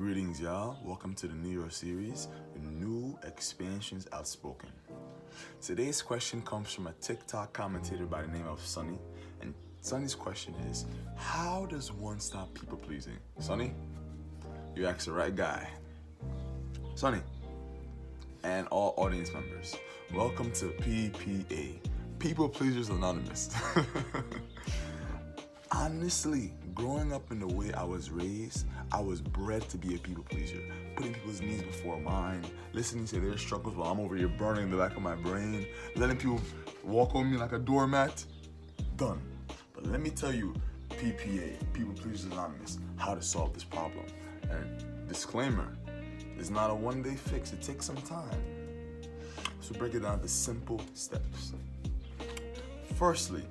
Greetings, y'all. Welcome to the New Year series, New Expansions Outspoken. Today's question comes from a TikTok commentator by the name of Sunny. And Sunny's question is, how does one stop people pleasing? Sunny, you asked the right guy. Sunny, and all audience members, welcome to PPA, People Pleasers Anonymous. Honestly, growing up in the way I was raised, I was bred to be a people pleaser, putting people's needs before mine, listening to their struggles while I'm over here burning in the back of my brain, letting people walk on me like a doormat. Done. But let me tell you, PPA, People Pleasers Anonymous, how to solve this problem. And disclaimer, it's not a one-day fix, it takes some time. So break it down to simple steps. Firstly,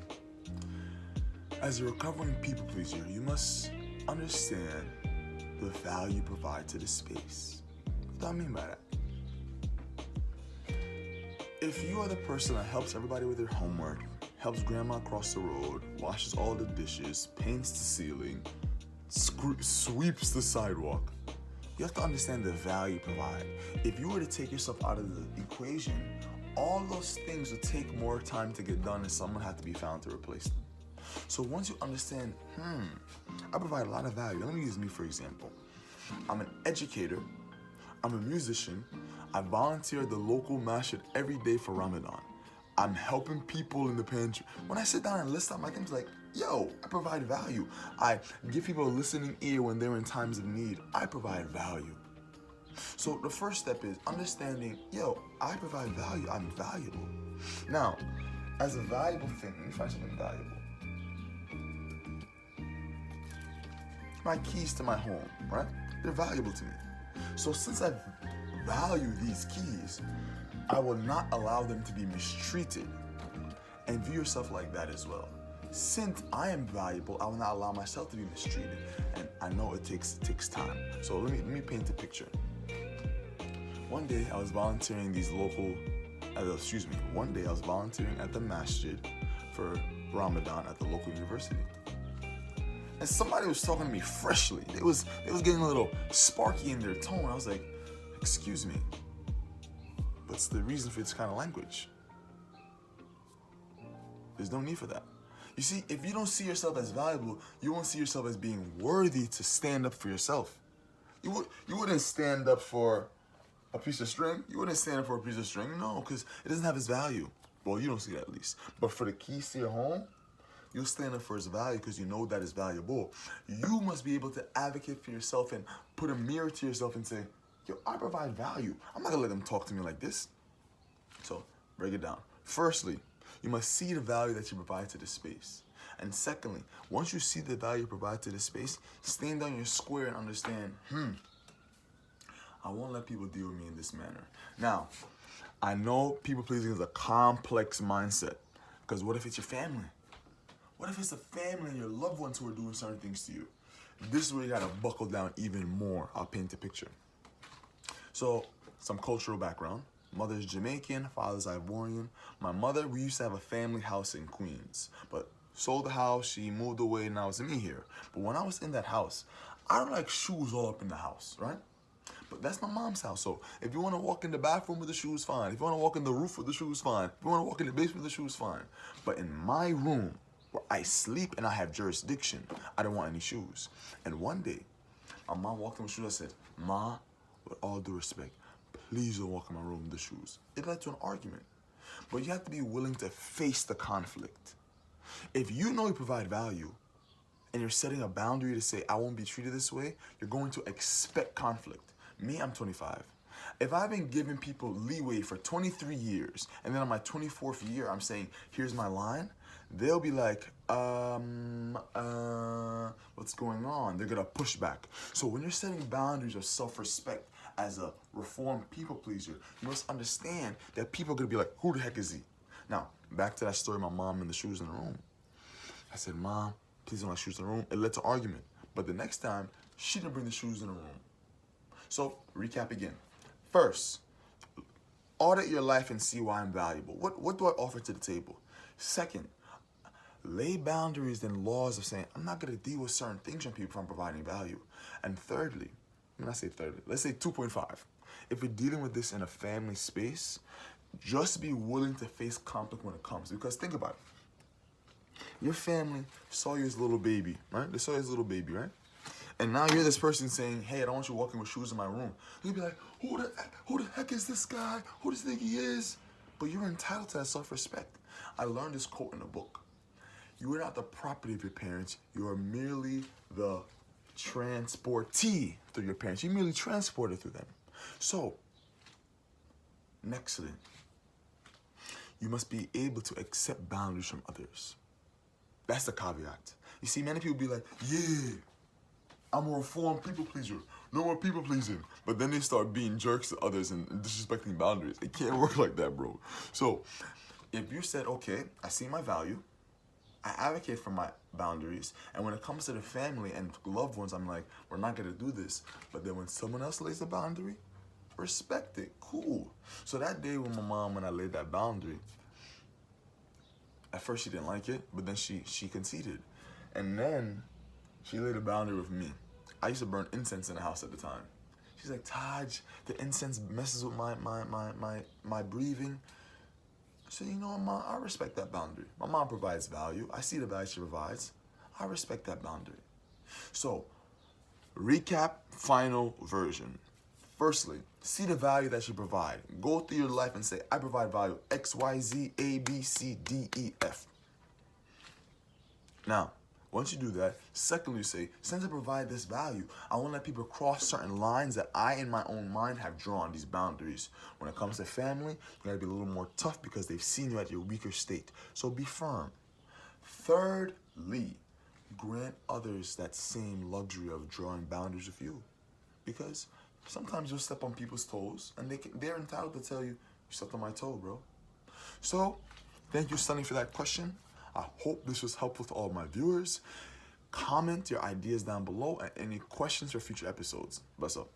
as a recovering people pleaser, you must understand the value you provide to the space. What do I mean by that? If you are the person that helps everybody with their homework, helps grandma cross the road, washes all the dishes, paints the ceiling, sweeps the sidewalk, you have to understand the value you provide. If you were to take yourself out of the equation, all those things would take more time to get done and someone had to be found to replace them. So once you understand, I provide a lot of value. Let me use me for example. I'm an educator, I'm a musician, I volunteer at the local masjid every day for Ramadan. I'm helping people in the pantry. When I sit down and list out my things like, yo, I provide value. I give people a listening ear when they're in times of need. I provide value. So the first step is understanding, yo, I provide value, I'm valuable. Now, as a valuable thing, let me find something valuable. My keys to my home, right? They're valuable to me. So since I value these keys, I will not allow them to be mistreated. And view yourself like that as well. Since I am valuable, I will not allow myself to be mistreated. And I know it takes time. So let me paint a picture. One day I was volunteering one day I was volunteering at the masjid for Ramadan at the local university. And somebody was talking to me freshly. It was getting a little sparky in their tone. I was like, excuse me, what's the reason for this kind of language? There's no need for that. You see, if you don't see yourself as valuable, you won't see yourself as being worthy to stand up for yourself. You wouldn't stand up for a piece of string. You wouldn't stand up for a piece of string, no, because it doesn't have its value. Well, you don't see that at least. But for the keys to your home, you'll stand up for its value because you know that it's valuable. You must be able to advocate for yourself and put a mirror to yourself and say, yo, I provide value. I'm not gonna let them talk to me like this. So break it down. Firstly, you must see the value that you provide to the space. And secondly, once you see the value you provide to the space, stand on your square and understand, I won't let people deal with me in this manner. Now, I know people pleasing is a complex mindset because what if it's your family? What if it's a family and your loved ones who are doing certain things to you? This is where you gotta buckle down even more. I'll paint a picture. So, some cultural background. Mother's Jamaican, father's Ivorian. My mother, we used to have a family house in Queens, but sold the house, she moved away, and now it's me here. But when I was in that house, I don't like shoes all up in the house, right? But that's my mom's house, so if you wanna walk in the bathroom with the shoes, fine. If you wanna walk in the roof with the shoes, fine. If you wanna walk in the basement with the shoes, fine. But in my room, where I sleep and I have jurisdiction, I don't want any shoes. And one day, my mom walked in with shoes. I said, Ma, with all due respect, please don't walk in my room with the shoes. It led to an argument. But you have to be willing to face the conflict. If you know you provide value and you're setting a boundary to say, I won't be treated this way, you're going to expect conflict. Me, I'm 25. If I've been giving people leeway for 23 years, and then on my 24th year, I'm saying, here's my line, they'll be like, what's going on? They're gonna push back. So when you're setting boundaries of self-respect as a reformed people pleaser, you must understand that people are gonna be like, who the heck is he? Now, back to that story of my mom and the shoes in the room. I said, Mom, please don't have shoes in the room. It led to argument. But the next time, she didn't bring the shoes in the room. So, recap again. First, audit your life and see why I'm valuable. What do I offer to the table? Second, lay boundaries and laws of saying, I'm not gonna deal with certain things from people if I'm providing value. And thirdly, me not say 30, let's say 2.5. If you're dealing with this in a family space, just be willing to face conflict when it comes. Because think about it. Your family saw you as a little baby, right? They saw you as a little baby, right? And now you're this person saying, hey, I don't want you walking with shoes in my room. You'll be like, who the heck is this guy? Who does he think he is? But you're entitled to that self-respect. I learned this quote in a book. You are not the property of your parents. You are merely the transportee through your parents. You merely transported through them. So, next to it, you must be able to accept boundaries from others. That's the caveat. You see, many people be like, yeah, I'm a reformed people pleaser. No more people pleasing. But then they start being jerks to others and disrespecting boundaries. It can't work like that, bro. So, if you said, okay, I see my value, I advocate for my boundaries, and when it comes to the family and loved ones, I'm like, we're not gonna do this. But then when someone else lays a boundary, respect it, cool. So that day with my mom, when I laid that boundary, at first she didn't like it, but then she conceded. And then she laid a boundary with me. I used to burn incense in the house at the time. She's like, Taj, the incense messes with my breathing. So, you know, Mom, I respect that boundary. My mom provides value. I see the value she provides. I respect that boundary. So, recap, final version. Firstly, see the value that you provide. Go through your life and say, I provide value X, Y, Z, A, B, C, D, E, F. Now, once you do that, secondly, say, since I provide this value, I won't let people cross certain lines that I, in my own mind, have drawn, these boundaries. When it comes to family, you gotta be a little more tough because they've seen you at your weaker state. So be firm. Thirdly, grant others that same luxury of drawing boundaries with you. Because sometimes you'll step on people's toes, and they're entitled to tell you, you stepped on my toe, bro. So, thank you, Sunny, for that question. I hope this was helpful to all my viewers. Comment your ideas down below and any questions for future episodes. Bless up.